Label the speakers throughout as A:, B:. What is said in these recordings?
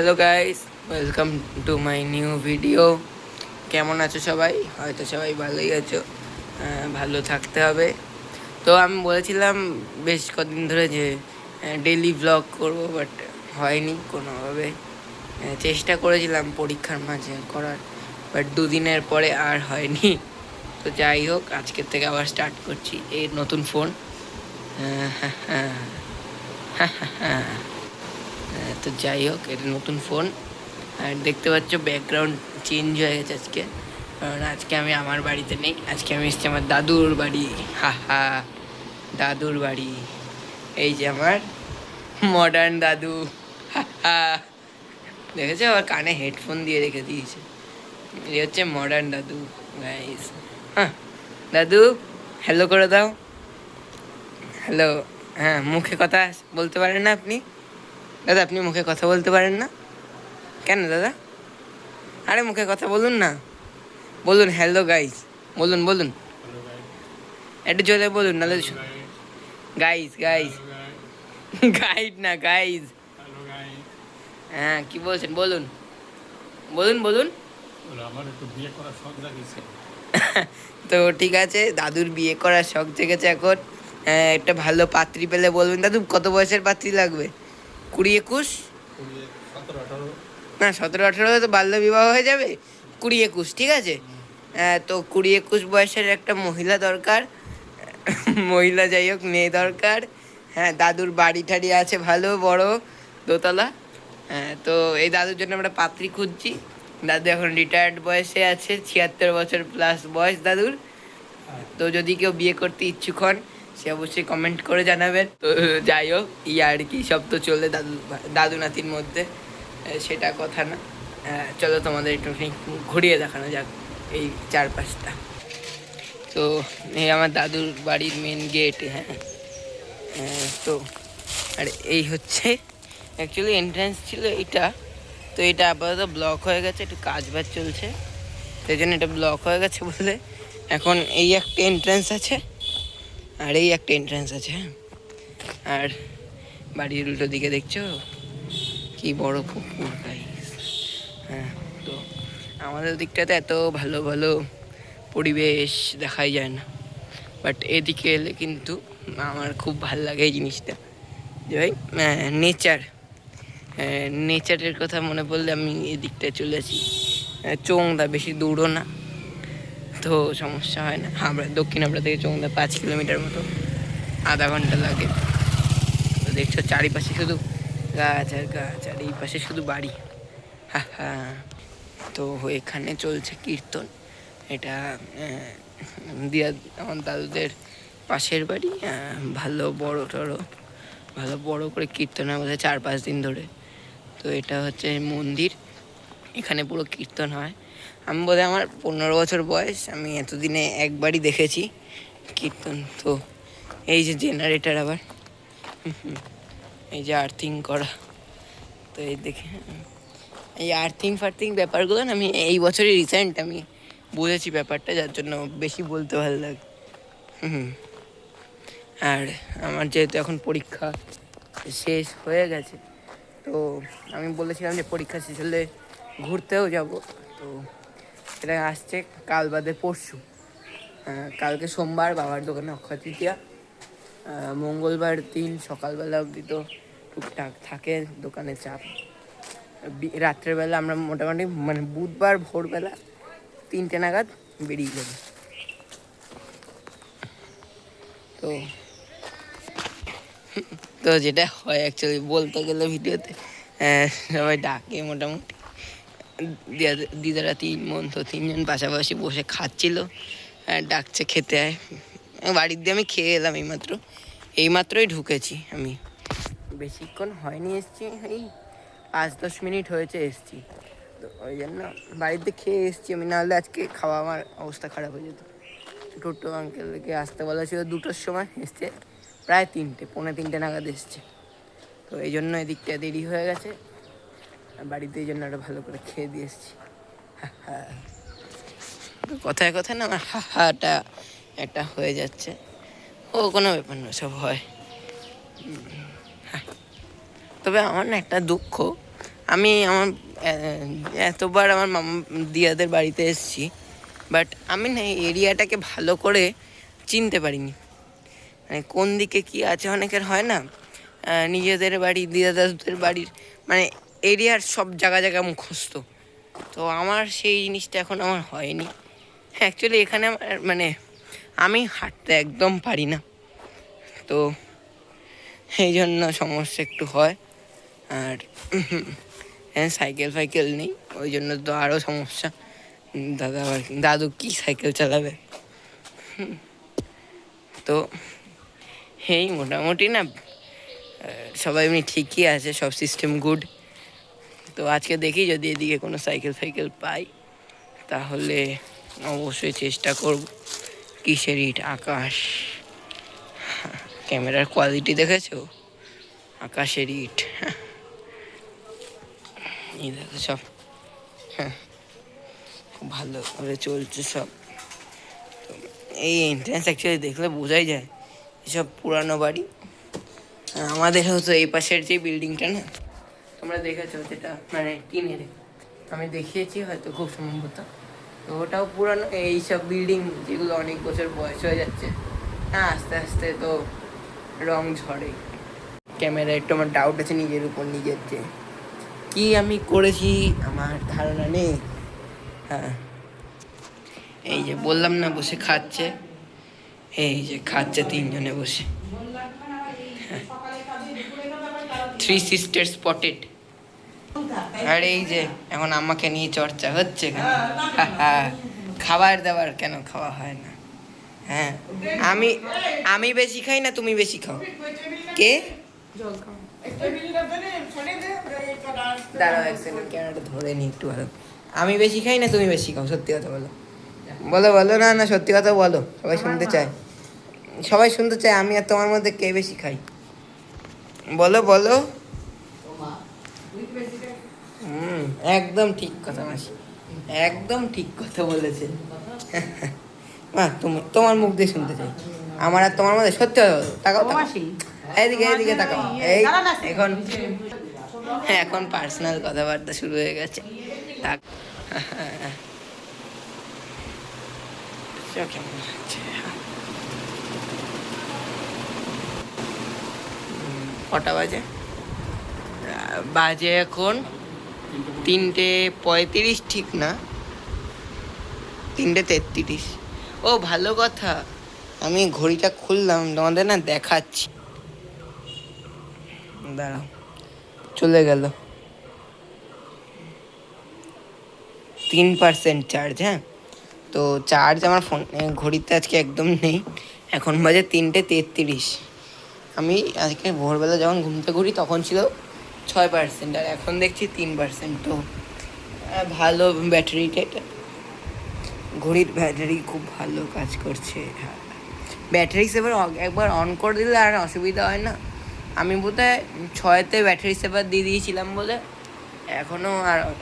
A: Hello guys, welcome to my new video. কেমন আছো সবাই? হয়তো সবাই ভালোই আছো। ভালো থাকতে হবে। তো আমি বলেছিলাম বেশ কদিন ধরে যে ডেইলি ব্লগ করব, বাট হয়নি কোনোভাবে। চেষ্টা করেছিলাম পরীক্ষার মাঝে করার, বাট দুদিনের পরে আর হয়নি। তো যাই হোক, আজকের থেকে আবার স্টার্ট করছি এই নতুন ফোন। তো যাই হোক, এটা নতুন ফোন। আর দেখতে পাচ্ছ ব্যাকগ্রাউন্ড চেঞ্জ হয়ে গেছে আজকে, কারণ আজকে আমি আমার বাড়িতে নেই। আজকে আমি এসেছি আমার দাদুর বাড়ি। দাদুর বাড়ি। এই যে আমার মডার্ন দাদু। দেখেছো, আবার কানে হেডফোন দিয়ে রেখে দিয়েছে। এই হচ্ছে মডার্ন দাদু গাইস। দাদু, হ্যালো করে দাও। হ্যালো। হ্যাঁ, মুখে কথা বলতে পারেন না আপনি? দাদা, আপনি মুখে কথা বলতে পারেন না কেন দাদা? আরে মুখে কথা বলুন না, বলুন হ্যালো গাইস, বলুন বলুন, একটু জোরে বলুন, নাহলে গাইস গাইস। গাইড না, গাইস। হ্যাঁ, কি বলছেন বলুন, বলুন বলুন। তো ঠিক আছে, দাদুর বিয়ে করার শখ জেগেছে এখন। একটা ভালো পাত্রী পেলে বলবেন। দাদু, কত বয়সের পাত্রী লাগবে? 20-21? না, 17-18 তো বাল্য বিবাহ হয়ে যাবে। 20-21 ঠিক আছে। তো 20-21 বয়সের একটা মহিলা দরকার। মহিলা যাই হোক, মেয়ে দরকার। হ্যাঁ, দাদুর বাড়ি ঠাড়ি আছে ভালো বড়, দোতলা। হ্যাঁ, তো এই দাদুর জন্য আমরা পাত্রী খুঁজছি। দাদু এখন রিটায়ার্ড বয়সে আছে, 76 বছর প্লাস বয়স দাদুর। তো যদি কেউ বিয়ে করতে ইচ্ছুক হন, সে অবশ্যই কমেন্ট করে জানাবেন। তো যাই হোক, আর কি সব তো চলে দাদু দাদু নাতির মধ্যে, সেটা কথা না। চলো তোমাদের একটু ঘুরিয়ে দেখানো যাক এই চারপাশটা। তো এই আমার দাদুর বাড়ির মেন গেট। হ্যাঁ, তো আর এই হচ্ছে অ্যাকচুয়ালি এন্ট্রান্স ছিল এটা। তো এটা আপাতত ব্লক হয়ে গেছে, একটু কাজ বাজ চলছে, সেই জন্য এটা ব্লক হয়ে গেছে বলে এখন এই একটা এন্ট্রান্স আছে আর এই একটা এন্ট্রান্স আছে। হ্যাঁ, আর বাড়ির উল্টো দিকে দেখছো কি বড় পুকুর গাইস। হ্যাঁ, তো আমাদের দিকটাতে এত ভালো ভালো পরিবেশ দেখাই যায় না, বাট এদিকে এলে কিন্তু আমার খুব ভাল লাগে এই জিনিসটা, যে ভাই নেচারের কথা মনে পড়লে আমি এদিকটায় চলে আসি। চোংদা বেশি দূরও না, তো সমস্যা হয় না। দক্ষিণ হাবড়া থেকে চোংদা 5 কিলোমিটার মতো, আধা ঘন্টা লাগে। তো দেখছো চারিপাশে শুধু গাছ আর গাছ, আর এই পাশে শুধু বাড়ি। তো এখানে চলছে কীর্তন। এটা দিয়া আমার দাদুদের পাশের বাড়ি। ভালো বড় করে কীর্তন হয় বোধহয় 4-5 দিন ধরে। তো এটা হচ্ছে মন্দির, এখানে পুরো কীর্তন হয়। আমি বোধহয় আমার 15 বছর বয়স, আমি এতদিনে একবারই দেখেছি কীর্তন। তো এই যে জেনারেটার, আবার এই যে আর্থিং করা, তো এই দেখে এই আর্থিং ফার্থিং ব্যাপারগুলো না আমি এই বছরই রিসেন্ট আমি বুঝেছি ব্যাপারটা, যার জন্য বেশি বলতে ভালো লাগে। আর আমার যেহেতু এখন পরীক্ষা শেষ হয়ে গেছে, তো আমি বলেছিলাম যে পরীক্ষা শেষ হলে ঘুরতেও যাব। তো এটা আসছে কাল বাদে পরশু। কালকে সোমবার বাবার দোকানে অক্ষয় তৃতীয়া, মঙ্গলবার দিন সকালবেলা অবধি তো টুকটাক থাকে দোকানে চাপ। রাত্রেবেলা আমরা মোটামুটি মানে বুধবার ভোরবেলা 3টে নাগাদ বেরিয়ে যাবে। তো তো যেটা হয় অ্যাকচুয়ালি বলতে গেলে ভিডিওতে, সবাই ডাকে মোটামুটি। দিদারা 3জন পাশাপাশি বসে খাচ্ছিল, ডাকছে খেতে আয়। বাড়ির দিয়ে আমি খেয়ে এলাম এইমাত্রই ঢুকেছি আমি, বেশিক্ষণ হয়নি এসছি, এই 5-10 মিনিট হয়েছে এসছি। তো ওই জন্য বাড়িতে খেয়ে এসছি আমি, নাহলে আজকে খাওয়া আমার অবস্থা খারাপ হয়ে যেত। টোটো আঙ্কেলকে আসতে বলা ছিল 2টোর সময়, এসছে প্রায় 3টে, 2:45 নাগাদ এসছে। তো এই জন্য এদিকটা দেরি হয়ে গেছে, বাড়িতে এই জন্য একটা ভালো করে খেয়ে দিয়ে এসছি। কথায় কথায় না আমার হাটা একটা হয়ে যাচ্ছে। ও কোনো ব্যাপার না, সব হয়। তবে আমার না একটা দুঃখ, আমি আমার এতবার আমার মামা দিয়াদের বাড়িতে এসেছি, বাট আমি না এই এরিয়াটাকে ভালো করে চিনতে পারিনি। মানে কোন দিকে কি আছে, অনেকের হয় না নিজেদের বাড়ি দিদাদাদের বাড়ির মানে এরিয়ার সব জায়গা জায়গা মুখস্থ। তো আমার সেই জিনিসটা এখন আমার হয়নি। অ্যাকচুয়ালি এখানে আমার মানে আমি হাঁটতে একদম পারি না, তো এই জন্য সমস্যা একটু হয়। আর হ্যাঁ, সাইকেল ফাইকেল নেই, ওই জন্য তো আরও সমস্যা। দাদু কি সাইকেল চালাবে। তো এই মোটামুটি না সবাই এমনি ঠিকই আছে, সব সিস্টেম গুড। তো আজকে দেখি যদি এদিকে কোনো সাইকেল ফাইকেল পাই তাহলে অবশ্যই চেষ্টা করব। কিসের ইট, আকাশ, ক্যামেরার কোয়ালিটি দেখেছো, আকাশের ইট। এই দেখো সব, হ্যাঁ খুব ভালো করে চলছে সব। তো এই এন্ট্রান্স অ্যাকচুয়ালি দেখলে বোঝাই যায় এসব পুরানো বাড়ি। আমাদের হতো এই পাশের যে বিল্ডিংটা না, তোমরা দেখেছো, যেটা মানে টিনের, আমি দেখিয়েছি হয়তো খুব সম্ভবত। তো ওটাও পুরানো, এইসব বিল্ডিং যেগুলো অনেক বছর বয়স হয়ে যাচ্ছে, হ্যাঁ আস্তে আস্তে তো রং ঝরে। ক্যামেরা একটু আমার ডাউট আছে নিজের উপর, নিজের যে কি আমি করেছি আমার ধারণা নেই। হ্যাঁ, এই যে বললাম না বসে খাচ্ছে, এই যে খাচ্ছে তিনজনে বসে। Three sister spotted. আর এই যে এখন আমাকে নিয়ে চর্চা হচ্ছে কেন, খাবার দাবার কেন খাওয়া হয় না। হ্যাঁ, আমি আমি বেশি খাই না তুমি বেশি খাও। কে দাঁড়াও এক সেকেন্ড, ক্যামেরাটা ধরে নি একটু ভালো। আমি বেশি খাই না তুমি বেশি খাও, সত্যি কথা বলো। বলো বলো, না না সত্যি কথা বলো, সবাই শুনতে চায়, সবাই শুনতে চায় আমি আর তোমার মধ্যে কে বেশি খাই। বলো বলো। একদম ঠিক কথা মাসি, একদম ঠিক কথা বলেছে। মা তুমি তোমার মুখ দিয়ে শুনতে চাই, আমার আর তোমার মধ্যে সত্যি কথা বলো। তাকাও এইদিকে এইদিকে তাকাও। এই এখন এখন পার্সোনাল কথাবার্তা শুরু হয়ে গেছে। তাক কেমন হচ্ছে, কটা বাজে? বাজে এখন 3:35, ঠিক না 3:33। ও ভালো কথা, আমি ঘড়িটা খুললাম তোমাদের না দেখাচ্ছি, দাঁড়াও, চলে গেল 3% চার্জ। হ্যাঁ, তো চার্জ আমার ফোন ঘড়িতে আজকে একদম নেই। এখন বাজে 3:33। আমি আজকে ভোরবেলা যখন ঘুমতে ঘুরি তখন ছিল 6%, আর এখন দেখছি 3%। তো ভালো ব্যাটারিটা, এটা ঘড়ির ব্যাটারি খুব ভালো কাজ করছে। হ্যাঁ, ব্যাটারি সেভার একবার অন করে দিলে আর অসুবিধা হয় না। আমি বোধহয় 6-তে ব্যাটারি সেভার দিয়ে দিয়েছিলাম বলে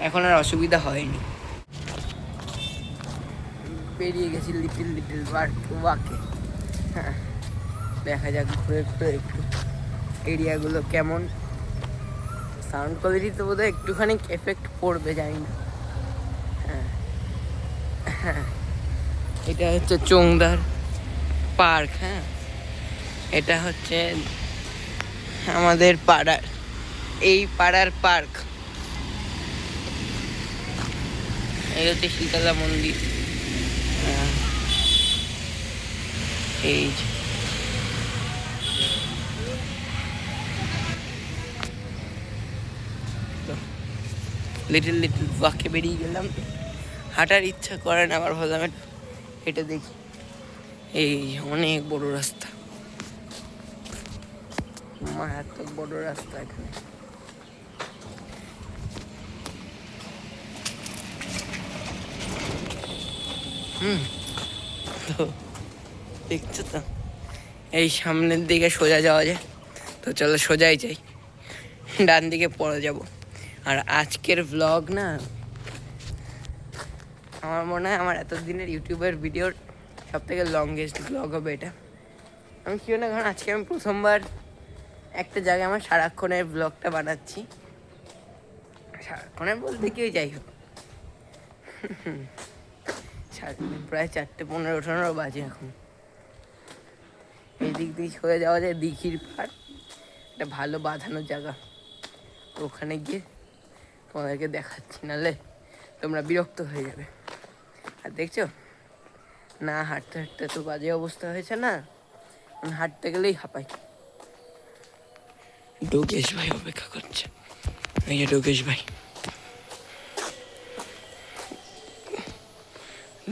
A: এখন আর অসুবিধা হয়নি। বেরিয়ে গেছি লিটিল লিটিল ওয়াকে। হ্যাঁ, দেখা যাক ঘুরে ঘুরে একটু এরিয়াগুলো কেমন। সাউন্ড কোয়ালিটি তো বোধহয় একটুখানি এফেক্ট পড়বে, জানি না। হ্যাঁ হ্যাঁ, এটা হচ্ছে চোংদার পার্ক। হ্যাঁ, এটা হচ্ছে আমাদের পাড়ার, এই পাড়ার পার্ক। এই হচ্ছে শীতলা মন্দির। এই লিটল লিটল ওয়াকে বেরিয়ে গেলাম। হাঁটার ইচ্ছা করে না, আবার ভাবলাম হেঁটে দেখি। এই অনেক বড় রাস্তা, মারাত্মক বড় রাস্তা এখানে। তো দেখছো তো, এই সামনের দিকে সোজা যাওয়া যায়, তো চলো সোজাই যাই, ডান দিকে পরে যাব। আর আজকের ভ্লগ না, আমার মনে হয় আমার এতদিনের ইউটিউবের ভিডিওর সব থেকে লংগেস্ট ভ্লগ হবে এটা। আমি কি না, কারণ আজকে আমি প্রথমবার একটা জায়গায় আমার সারাক্ষণের ভ্লগটা বানাচ্ছি। সারাক্ষণে বলতে কেউ যাই হোক প্রায় 4:15 বাজে এখন। এই দিক দিয়ে সরে যাওয়া যায় দিঘির পাড়, একটা ভালো বাঁধানো জায়গা। তো ওখানে গিয়ে তোমাদেরকে দেখাচ্ছি, নাহলে তোমরা বিরক্ত হয়ে যাবে। আর দেখছো না, হাঁটতে হাঁটতে তো বাজে অবস্থা হয়েছে না, হাঁটতে গেলেই হাঁপাই। যোগেশ ভাই অপেক্ষা করছে, এই যে যোগেশ ভাই।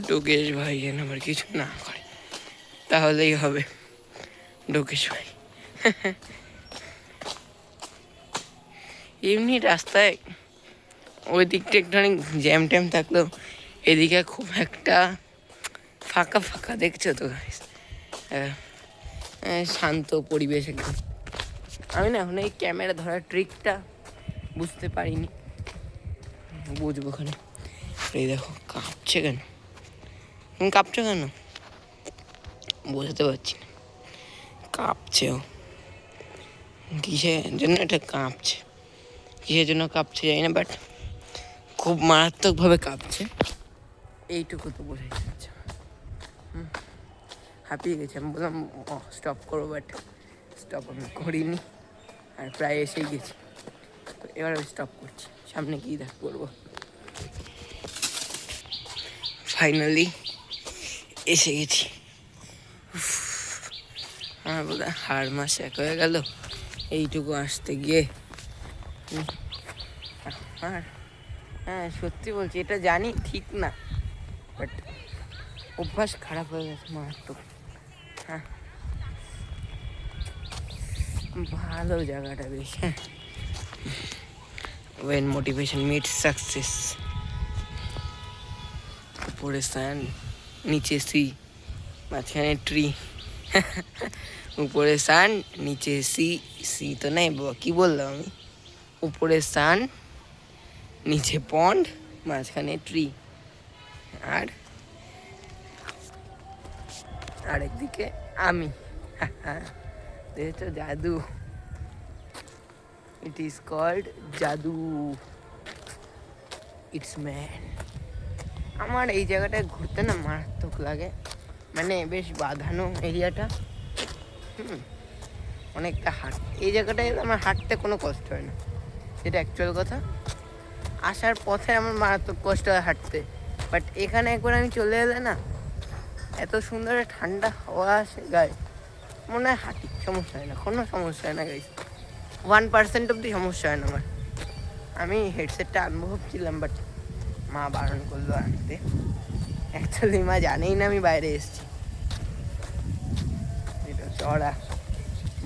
A: যোগেশ ভাই যেন আবার কিছু না করে, তাহলেই হবে। যোগেশ ভাই এমনি রাস্তায় ওই দিকটা একটুখানি জ্যাম ট্যাম থাকলেও এদিকে খুব একটা ফাঁকা ফাঁকা, দেখছো তো শান্ত পরিবেশ একদম। আমি না এখন এই ক্যামেরা ধরার ট্রিকটা বুঝতে পারিনি, বুঝবো ওখানে। এই দেখো কাঁপছে কেন, কাঁপছে কেন বোঝাতে পারছি না, কাঁপছে ও কিসের জন্য এটা কাঁপছে, কিসের জন্য কাঁপছে জানি না, বাট খুব মারাত্মকভাবে কাঁপছে, এইটুকু তো বোঝাই যাচ্ছে। হাঁপিয়ে গেছি, আমি বললাম স্টপ করবো, বাট স্টপ আমি করিনি, আর প্রায় এসেই গেছি। তো এবার আমি স্টপ করছি, সামনে গিয়ে দেখ করবো। ফাইনালি এসে গেছি। আমার বোধ হাড় মাস এক হয়ে গেল এইটুকু আসতে গিয়ে। আর হ্যাঁ সত্যি বলছি, এটা জানি ঠিক না, বাট অভ্যাস খারাপ হয়ে গেছে মারাত্মক। হ্যাঁ ভালো জায়গাটা বেশ। হ্যাঁ when motivation meets success, উপরে সান নিচে সি, মাঝখানে ট্রি। উপরে সান নিচে সি, সি তো নাই বাবা, কি বললাম আমি, উপরে সান নিচে পন্ড মাঝখানে ট্রি, আর আরেকদিকে আমি। দেখেছো জাদু, ইট ইজ কল্ড জাদু, ইটস ম্যান। আমার এই জায়গাটায় ঘুরতে না মারাত্মক লাগে, মানে বেশ বাঁধানো এরিয়াটা, অনেকটা এই জায়গাটায় আমার হাঁটতে কোনো কষ্ট হয় না, যেটা অ্যাকচুয়াল কথা। আসার পথে আমার মারাত্মক কষ্ট হয় হাঁটতে, বাট এখানে একবার আমি চলে এলে না, এত সুন্দর ঠান্ডা হাওয়া আসে গায়ে, মনে হয় হাঁটি, সমস্যা হয় না, কোনো সমস্যা হয় না গাইস, 1% অব্দি সমস্যা হয় না আমার। আমি হেডসেটটা আনবো ভাবছিলাম, বাট মা বারণ করলো আনতে। অ্যাকচুয়ালি মা জানেই না আমি বাইরে এসেছি, এটা চড়া,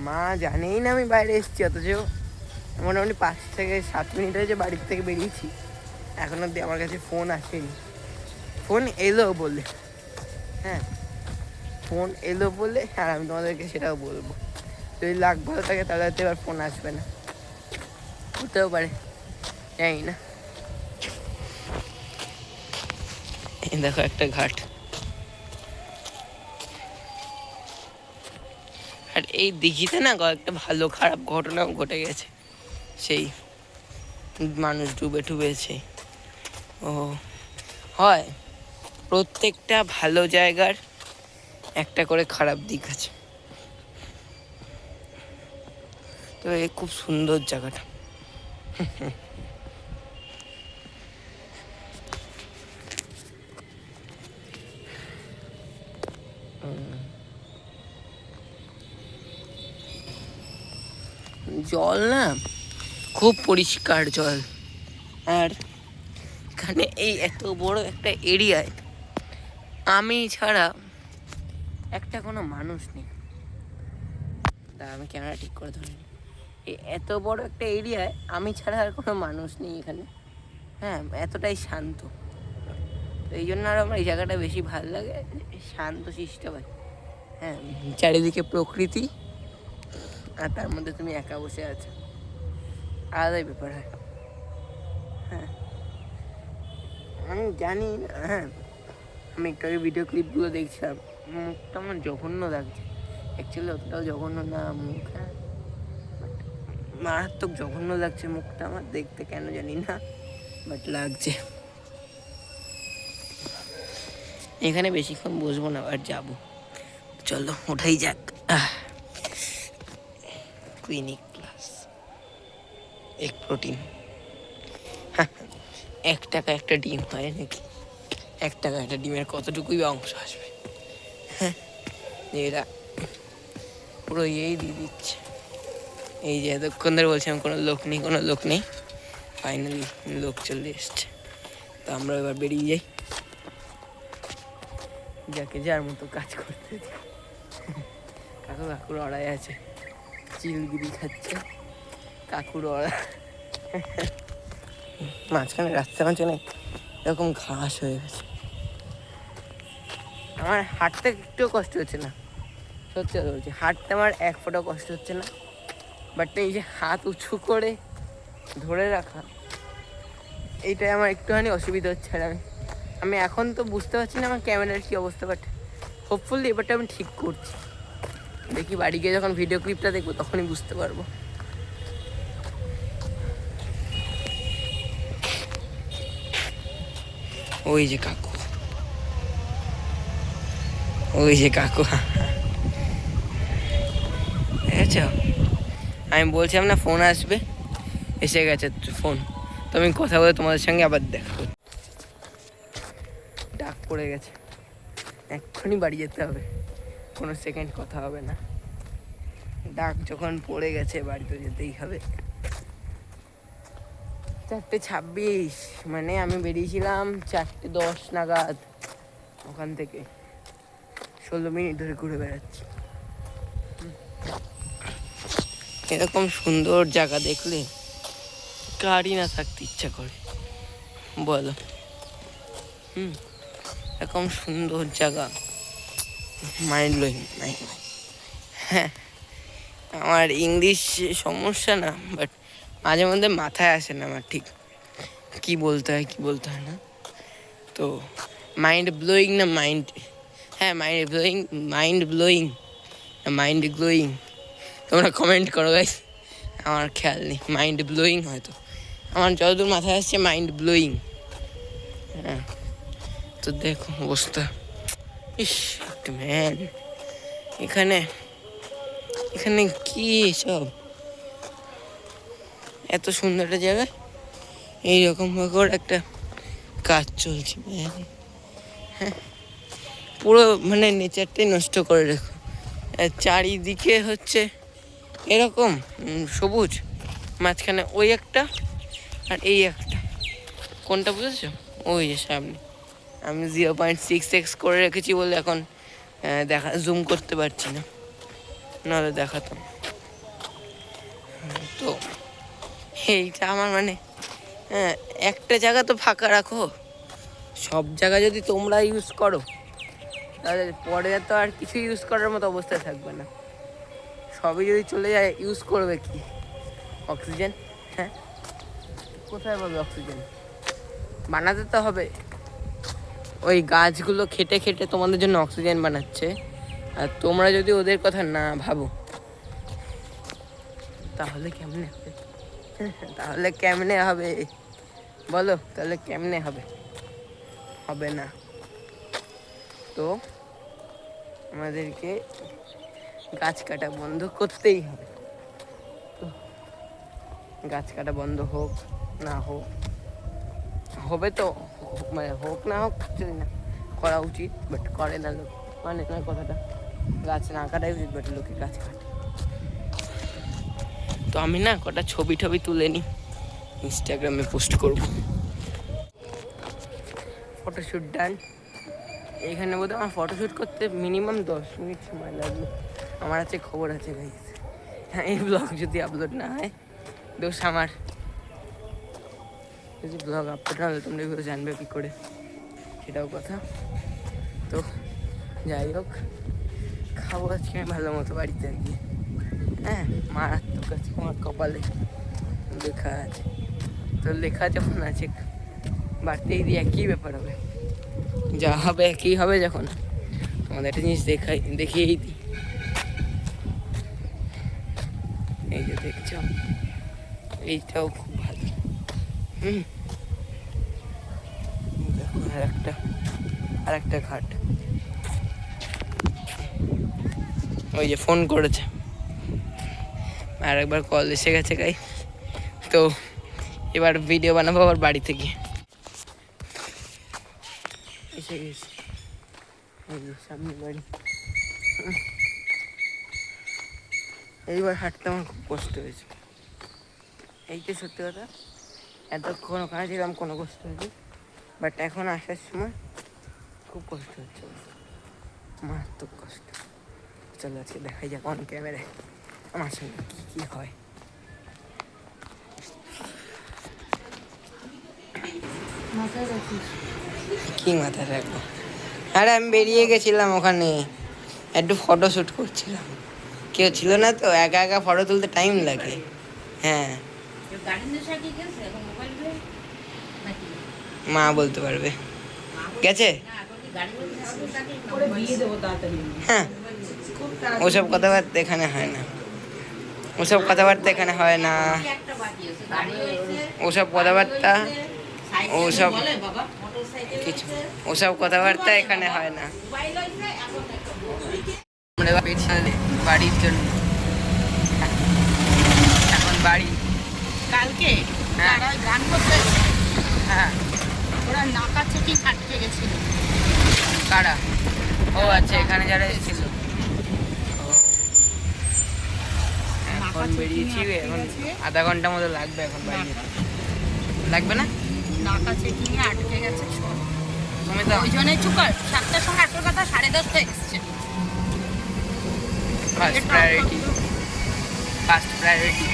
A: মা জানেই না আমি বাইরে এসেছি, অথচ মোটামুটি 5 থেকে 7 মিনিট হয়েছে বাড়ির থেকে বেরিয়েছি, এখন অব্দি আমার কাছে ফোন আসেনি। ফোন এলো বলে, হ্যাঁ ফোন এলো বলে, আর আমি তোমাদেরকে সেটাও বলবো, যদি লাখ ভালো থাকে তাহলে হয়তো এবার ফোন আসবে না, হতেও পারে, জানি না। দেখো একটা ঘাট, আর এই দিঘিতে না কয়েকটা ভালো খারাপ ঘটনাও ঘটে গেছে, সেই মানুষ ডুবে ডুবেছে। ও হয়, প্রত্যেকটা ভালো জায়গার একটা করে খারাপ দিক আছে, তো এই খুব সুন্দর জায়গাটা। জল না খুব পরিষ্কার জল, আর এখানে এই এত বড় একটা এরিয়ায় আমি ছাড়া একটা কোনো মানুষ নেই। আমি ক্যামেরা ঠিক করে ধরিনি, এই এত বড় একটা এরিয়ায় আমি ছাড়া আর কোনো মানুষ নেই এখানে, হ্যাঁ এতটাই শান্ত। তো এই জন্য আর আমার এই জায়গাটা বেশি ভালো লাগে, শান্ত শিষ্ট হয়। হ্যাঁ চারিদিকে প্রকৃতি, আর তার মধ্যে তুমি একা বসে আছো, আলাদাই ব্যাপার হয়। হ্যাঁ আমি জানি না, হ্যাঁ আমি একটু আগে ভিডিও ক্লিপগুলো দেখছিলাম, মুখটা আমার জঘন্য লাগছে, অ্যাকচুয়ালি অতটাও জঘন্য না মুখ, হ্যাঁ বাট মারাত্মক জঘন্য লাগছে মুখটা আমার দেখতে, কেন জানি না, বাট লাগছে। এখানে বেশিক্ষণ বসবো না, আর যাবো, চলো ওঠাই যাক। ক্লিনিক প্লাস এক প্রোটিন। 1 টাকা একটা ডিম হয় নাকি? 1 টাকা একটা ডিমের কতটুকুই অংশ আসবে? হ্যাঁ, এরা পুরো ইয়েই দিয়ে দিচ্ছে। এই যে এতক্ষণ ধরে বলছিলাম কোনো লোক নেই, কোনো লোক নেই, ফাইনালি লোক চলে এসছে। তো আমরা এবার বেরিয়ে যাই, যাকে যার মতো কাজ করতে দিই। কাকুর অড়াই আছে, চিলগিরি খাচ্ছে কাকুর অড়া। মাঝখানে রাস্তা মাঝখানে এরকম ঘাস হয়ে গেছে। আমার হাঁটতে একটু কষ্ট হচ্ছে না, সত্যি কথা বলছি, হাঁটতে আমার 1 ফোঁটাও কষ্ট হচ্ছে না। বাট এই যে হাত উঁচু করে ধরে রাখা, এইটাই আমার একটুখানি অসুবিধা হচ্ছে। আর আমি এখন তো বুঝতে পারছি না আমার ক্যামেরার কী অবস্থা, বাট হোপফুলি এবারটা আমি ঠিক করছি। দেখি বাড়ি গিয়ে যখন ভিডিও ক্লিপটা দেখবো তখনই বুঝতে পারবো। ওই যে কাকু, ওই যে কাকু, দেখেছ? আমি বলছিলাম না ফোন আসবে, এসে গেছে ফোন। তো আমি কথা বলে তোমাদের সঙ্গে আবার দেখা করছি। ডাক পড়ে গেছে, এক্ষুনি বাড়ি যেতে হবে, কোনো সেকেন্ড কথা হবে না। ডাক যখন পড়ে গেছে বাড়িতে যেতেই হবে। 4:26, মানে আমি বেরিয়েছিলাম 4:10 নাগাদ ওখান থেকে। 16 মিনিট ধরে ঘুরে বেড়াচ্ছি। এরকম সুন্দর জায়গা দেখলে গাড়ি না থাকতে ইচ্ছা করে, বলো? এরকম সুন্দর জায়গা, মাইন্ড ব্লোয়িং। হ্যাঁ, আমার ইংলিশ সমস্যা না, বাট মাঝে মধ্যে মাথায় আসে না আমার ঠিক কি বলতে হয় কি বলতে হয় না। তো মাইন্ড ব্লোয়িং না মাইন্ড, হ্যাঁ মাইন্ড ব্লোয়িং, মাইন্ড ব্লোয়িং না মাইন্ড গ্লোয়িং, তোমরা কমেন্ট করো গাইস, আমার খেয়াল নেই। মাইন্ড ব্লোয়িং হয়তো, আমার যতদূর মাথায় আসছে মাইন্ড ব্লোয়িং। হ্যাঁ, তো দেখো অবস্থা, ইস ম্যান, এখানে এখানে কি সব এত সুন্দর একটা জায়গায় এইরকম করে একটা কাজ চলছে। হ্যাঁ, পুরো মানে নেচারটাই নষ্ট করে রেখো। চারিদিকে হচ্ছে এরকম সবুজ, মাঝখানে ওই একটা আর এই একটা, কোনটা বুঝেছো? ওই যে সামনে। আমি 0.6x করে রেখেছি বলে এখন দেখা জুম করতে পারছি না, নাহলে দেখাতাম। তো এইটা আমার মানে একটা জায়গা তো ফাঁকা রাখো, সব জায়গা যদি তোমরা ইউজ করো তাহলে পরে তো আর কিছু ইউজ করার মতো অবস্থায় থাকবে না। সবই যদি চলে যায় ইউজ করবে কি? অক্সিজেন, হ্যাঁ কোথায় পাবে অক্সিজেন? বানাতে তো হবে। ওই গাছগুলো খেটে খেটে তোমাদের জন্য অক্সিজেন বানাচ্ছে, আর তোমরা যদি ওদের কথা না ভাবো তাহলে কেমনে হবে? তাহলে কেমনে হবে বলো? তাহলে কেমনে হবে? হবে না। তো আমাদেরকে গাছ কাটা বন্ধ করতেই হবে। তো গাছ কাটা বন্ধ হোক না হোক, হবে তো, মানে হোক না হোক যদি না করা উচিত, বাট করে না লোক, মানে না কথাটা, গাছ না কাটাই উচিত, বাট লোকে গাছ কাটে। তো আমি না কটা ছবি টবি তুলে নিই, ইনস্টাগ্রামে পোস্ট করব। ফটোশ্যুট ডান। এইখানে বোধহয় আমার ফটোশ্যুট করতে মিনিমাম 10 মিনিট সময় লাগবে। আমার আছে খবর আছে গাইস, হ্যাঁ এই ব্লগ যদি আপলোড না হয় দোষ আমার। যদি ব্লগ আপলোড না হলে তোমরা এগুলো জানবে কী করে, সেটাও কথা। তো যাই হোক, খাবো আজকে আমি ভালো মতো বাড়িতে গিয়ে। হ্যাঁ, মারাত্মক আছে আমার কপালে লেখা আছে। তো লেখা যখন আছে বাড়তেই দিয়ে একই ব্যাপার হবে, যা হবে একই হবে। যখন তোমাদের একটা জিনিস দেখিয়েই দিই, এই যে দেখছো এইটাও খুব ভালো। দেখুন আর একটা ঘাট। ওই যে ফোন করেছে, আর একবার কল এসে গেছে গাই। তো এবার ভিডিও বানাবো আবার বাড়ি থেকে। এসে গেছি, এই যে সামনে বাড়ি। এইবার হাঁটতে আমার খুব কষ্ট হয়েছে, এইটাই সত্যি কথা। এতক্ষণ ওখানে ছিলাম কোনো কষ্ট হয়নি, বাট এখন আসার সময় খুব কষ্ট হচ্ছে, মারাত্মক কষ্ট। চলো আজকে দেখাই যাক অন ক্যামেরায় আমার সঙ্গে কী কী হয়। কি মাথায় রাখবো? আরে আমি বেরিয়ে গেছিলাম ওখানে, একটু ফটো শ্যুট করছিলাম, কেউ ছিল না তো, একা একা ফটো তুলতে টাইম লাগে। হ্যাঁ, মা বলতে পারবে, গেছে। হ্যাঁ, ওসব কথাবার্তা এখানে হয় না, ওসব কথাবার্তা এখানে হয় না, ওসব কথাবার্তা, ওসব কিছু, ওসব কথাবার্তা এখানে হয় না। আমরা পেছনে বাড়ির জন্য, এখন বাড়ি।
B: কালকে
A: হ্যাঁ।
B: তারা ওই গান করতে,
A: হ্যাঁ,
B: ওরা নাকা চেকি আটকে গেছিল।
A: কারা? ও আচ্ছা, এখানে যারা এসেছিল। এখন বেরিয়েছি, এখন আধা ঘন্টা মতো লাগবে এখন বাড়ি যেতে। লাগবে না?
B: নাকা চেকিং এ আটকে গেছে সব।
A: তুমি তো
B: ওই জন্যই চুকার 7টার সময় আটটার কথা 10:30টায় এসছে।
A: ফার্স্ট প্রায়োরিটি, ফার্স্ট প্রায়োরিটি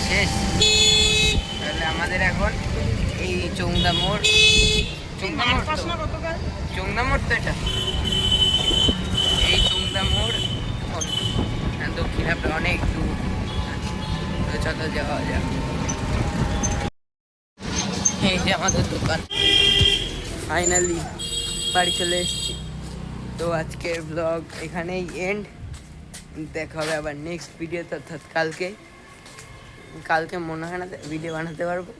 A: শেষ। তাহলে আমাদের এখন এই চৌংদা মোড়, চৌংদা মোড় তো, চৌংদা মোড় তো এটা, এই চৌংদা মোড় দক্ষিণাপে অনেক দূর। তো চলো যাওয়া যাক। এই যে আমাদের দোকান, ফাইনালি বাড়ি চলে এসেছি। তো আজকের ব্লগ এখানেই এন্ড। দেখা হবে আবার নেক্সট ভিডিওতে, অর্থাৎ কালকে। কালকে মনে হয় না ভিডিও বানাতে পারবো,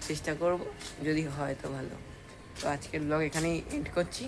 A: চেষ্টা করব, যদি হয় তো ভালো। তো আজকের ব্লগ এখানেই এন্ড করছি।